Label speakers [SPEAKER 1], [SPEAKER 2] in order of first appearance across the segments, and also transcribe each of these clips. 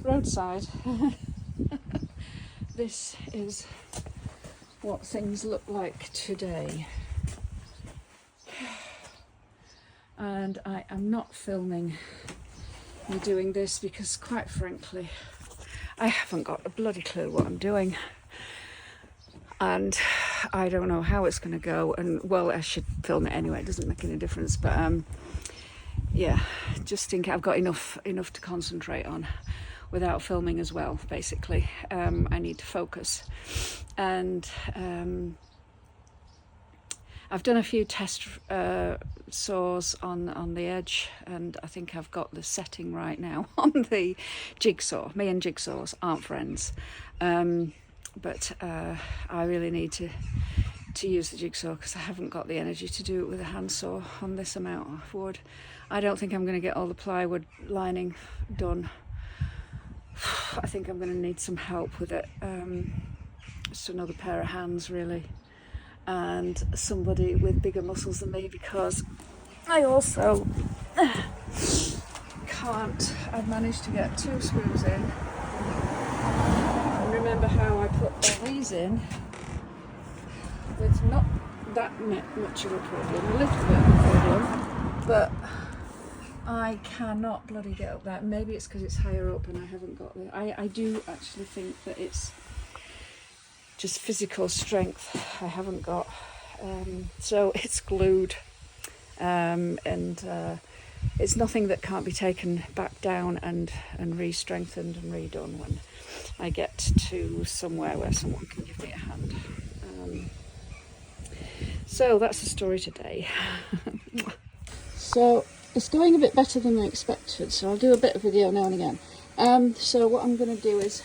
[SPEAKER 1] roadside. This is what things look like today. And I am not filming me doing this because, quite frankly, I haven't got a bloody clue what I'm doing. And I don't know how it's going to go. And, well, I should film it anyway. It doesn't make any difference. But, yeah, just think I've got enough to concentrate on without filming as well, basically. I need to focus. And I've done a few test saws on the edge, and I think I've got the setting right now on the jigsaw. Me and jigsaws aren't friends, but I really need to use the jigsaw because I haven't got the energy to do it with a handsaw on this amount of wood. I don't think I'm going to get all the plywood lining done. I think I'm going to need some help with it. Just another pair of hands, really. And somebody with bigger muscles than me, because I also can't. I've managed to get 2 screws in. And remember how I put these in with not that much of a problem, a little bit of a problem, but I cannot bloody get up there. Maybe it's because it's higher up and I haven't got there. I do actually think that it's just physical strength I haven't got. So it's glued, and it's nothing that can't be taken back down and re-strengthened and redone when I get to somewhere where someone can give me a hand. So that's the story today. So it's going a bit better than I expected, so I'll do a bit of video now and again. So what I'm going to do is,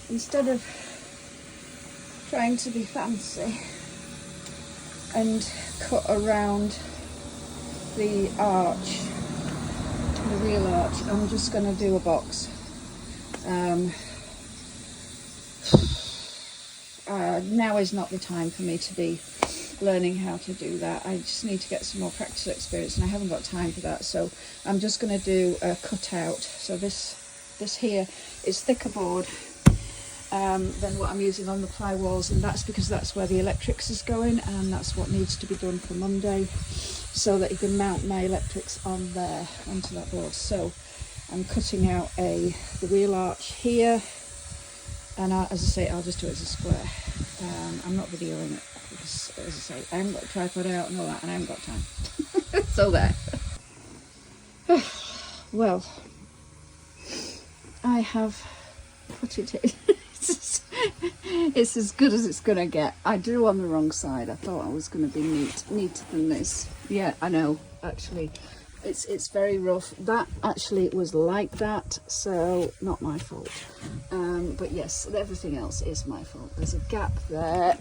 [SPEAKER 1] instead of trying to be fancy and cut around the arch, the real arch, I'm just going to do a box. Now is not the time for me to be learning how to do that. I just need to get some more practice experience, and I haven't got time for that, so I'm just going to do a cutout. So this here is thicker board than what I'm using on the ply walls, and that's because that's where the electrics is going, and that's what needs to be done for Monday, so that you can mount my electrics on there, onto that board. So I'm cutting out the wheel arch here, and as I say, I'll just do it as a square. I'm not videoing it because, as I say, I haven't got a tripod out and all that, and I haven't got time. So there. Well, I have put it in. It's as good as it's gonna get. I drew on the wrong side. I thought I was gonna be neater than this. Yeah, I know. Actually, it's very rough. That actually was like that, so not my fault. But yes, everything else is my fault. There's a gap there.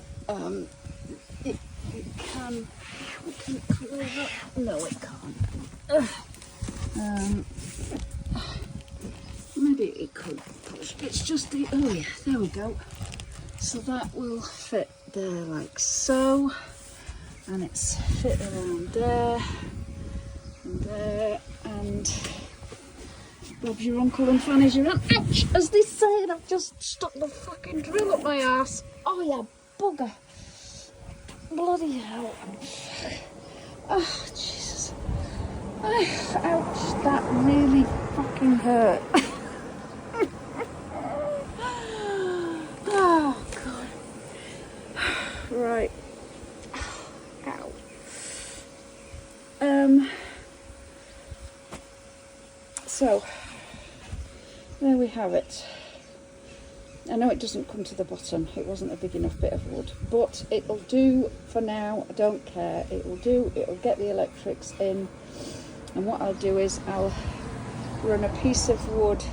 [SPEAKER 1] It can close up. No, it can't. Maybe it could push. It's just the, oh yeah, there we go. So that will fit there like so, and it's fit around there and there, and Bob's your uncle and Fanny's your aunt. Ouch, as they say, and I've just stuck the fucking drill up my ass. Oh yeah, bugger. Bloody hell. Oh Jesus. Ouch, that really fucking hurt. Oh God. Right. Ow. So there we have it. I know it doesn't come to the bottom, it wasn't a big enough bit of wood, but it'll do for now. I don't care, it will do. It'll get the electrics in, and what I'll do is I'll run a piece of wood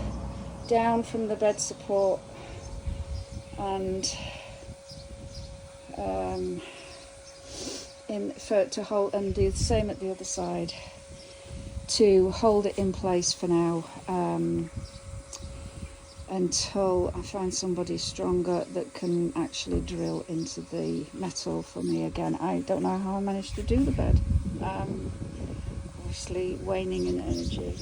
[SPEAKER 1] down from the bed support and to hold, and do the same at the other side to hold it in place for now, until I find somebody stronger that can actually drill into the metal for me again. I don't know how I managed to do the bed. Obviously waning in energy.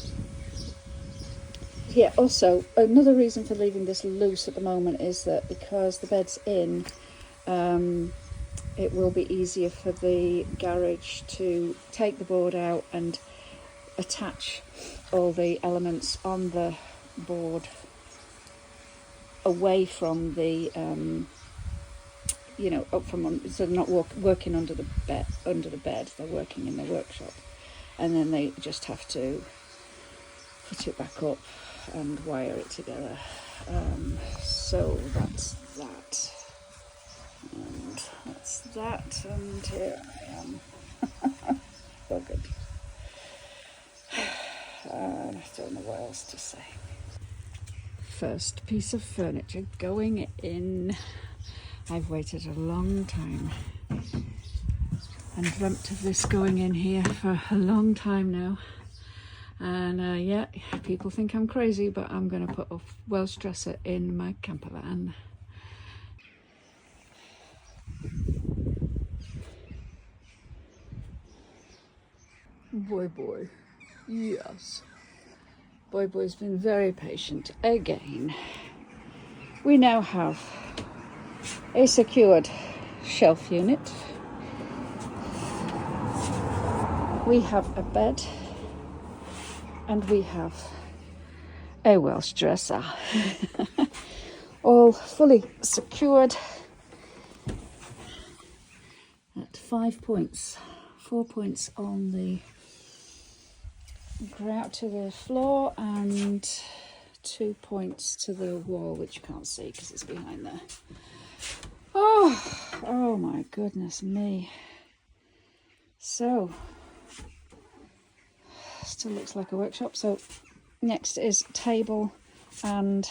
[SPEAKER 1] yeah, also another reason for leaving this loose at the moment is that because the bed's in, it will be easier for the garage to take the board out and attach all the elements on the board away from the up from so they're not working under the bed, they're working in the workshop, and then they just have to put it back up and wire it together. So that's that, and that's that, and here I am. Buggered. I don't know what else to say. First piece of furniture going in. I've waited a long time and dreamt of this going in here for a long time now. And yeah, people think I'm crazy, but I'm going to put a Welsh dresser in my camper van. Boy, yes. Boy's been very patient again. We now have a secured shelf unit. We have a bed, and we have a Welsh dresser. All fully secured at 5 points. 4 points on the grout to the floor and 2 points to the wall, which you can't see because it's behind there. Oh my goodness me. So, still looks like a workshop. So next is table and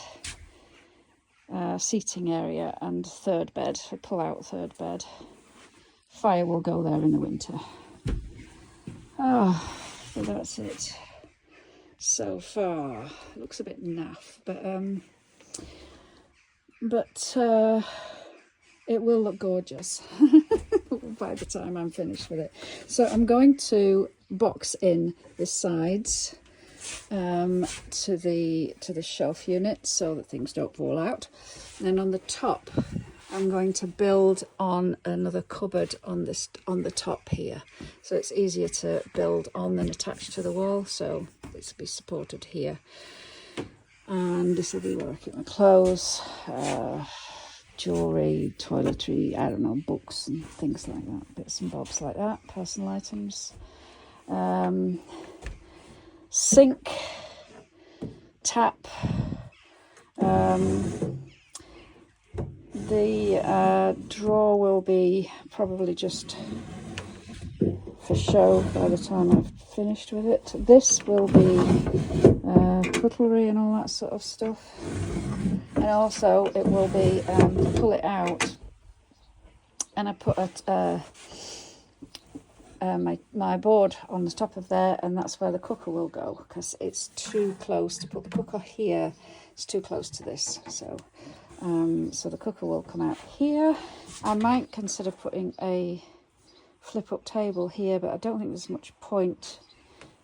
[SPEAKER 1] seating area and third bed, a pull-out third bed. Fire will go there in the winter. So that's it so far. It looks a bit naff, but it will look gorgeous by the time I'm finished with it. So I'm going to box in the sides to the shelf unit so that things don't fall out. And then on the top, I'm going to build on another cupboard on the top here, so it's easier to build on than attached to the wall. So this will be supported here, and this will be where I keep my clothes, jewelry, toiletry, I don't know, books and things like that, bits and bobs like that, personal items, sink, tap. The drawer will be probably just for show by the time I've finished with it. This will be cutlery and all that sort of stuff. And also it will be, pull it out and I put my board on the top of there, and that's where the cooker will go, because it's too close to put the cooker here. It's too close to this, so the cooker will come out here. I might consider putting a flip-up table here, but I don't think there's much point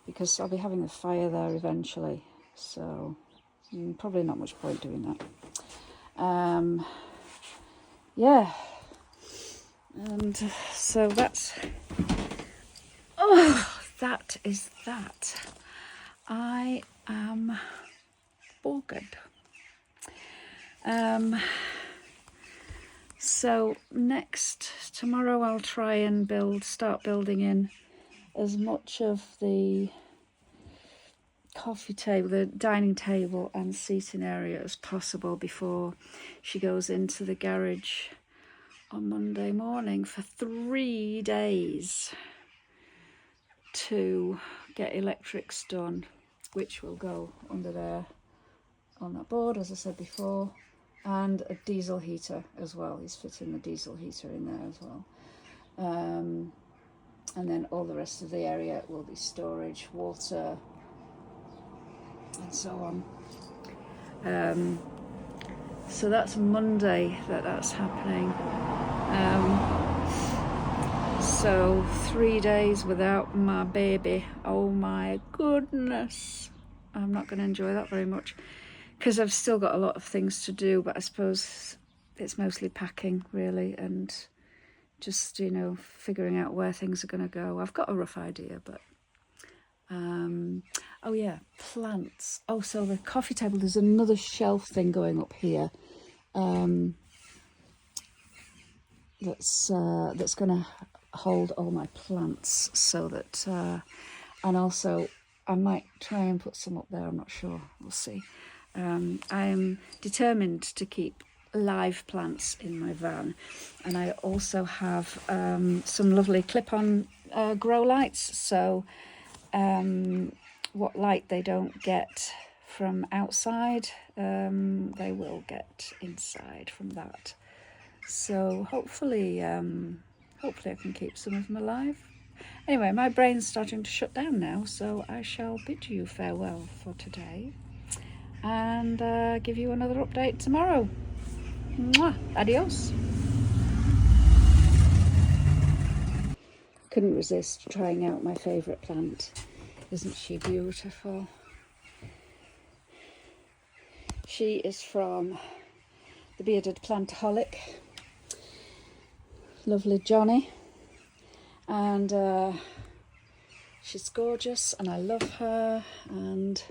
[SPEAKER 1] because I'll be having the fire there eventually, so probably not much point doing that. Yeah, and so that's that is that. I am buggered. So tomorrow I'll try and start building in as much of the coffee table, the dining table and seating area as possible before she goes into the garage on Monday morning for 3 days to get electrics done, which will go under there on that board, as I said before, and a diesel heater as well. He's fitting the diesel heater in there as well. And then all the rest of the area will be storage, water, and so on. So that's Monday that's happening. So 3 days without my baby. Oh my goodness. I'm not going to enjoy that very much because I've still got a lot of things to do, but I suppose it's mostly packing really, and just, you know, figuring out where things are going to go. I've got a rough idea, but oh yeah, plants. Oh, so the coffee table, there's another shelf thing going up here that's going to hold all my plants, so that and also I might try and put some up there, I'm not sure, we'll see. I'm determined to keep live plants in my van, and I also have some lovely clip-on grow lights, so what light they don't get from outside, they will get inside from that. So hopefully I can keep some of them alive. Anyway, my brain's starting to shut down now, so I shall bid you farewell for today and give you another update tomorrow. Mwah! Adios. Couldn't resist trying out my favourite plant. Isn't she beautiful? She is from the Bearded Plantaholic. Lovely Johnny. And she's gorgeous, and I love her, and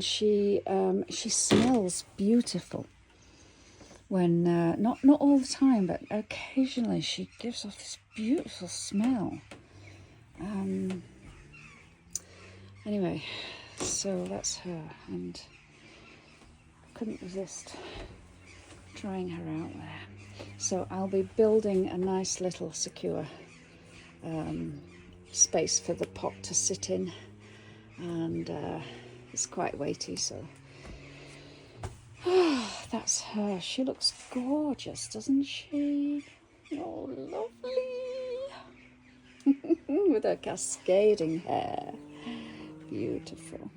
[SPEAKER 1] she smells beautiful. When not all the time, but occasionally she gives off this beautiful smell. Anyway, so that's her, and I couldn't resist trying her out there. So I'll be building a nice little secure space for the pot to sit in, and it's quite weighty, so that's her. She looks gorgeous, doesn't she? Oh, lovely. With her cascading hair. Beautiful.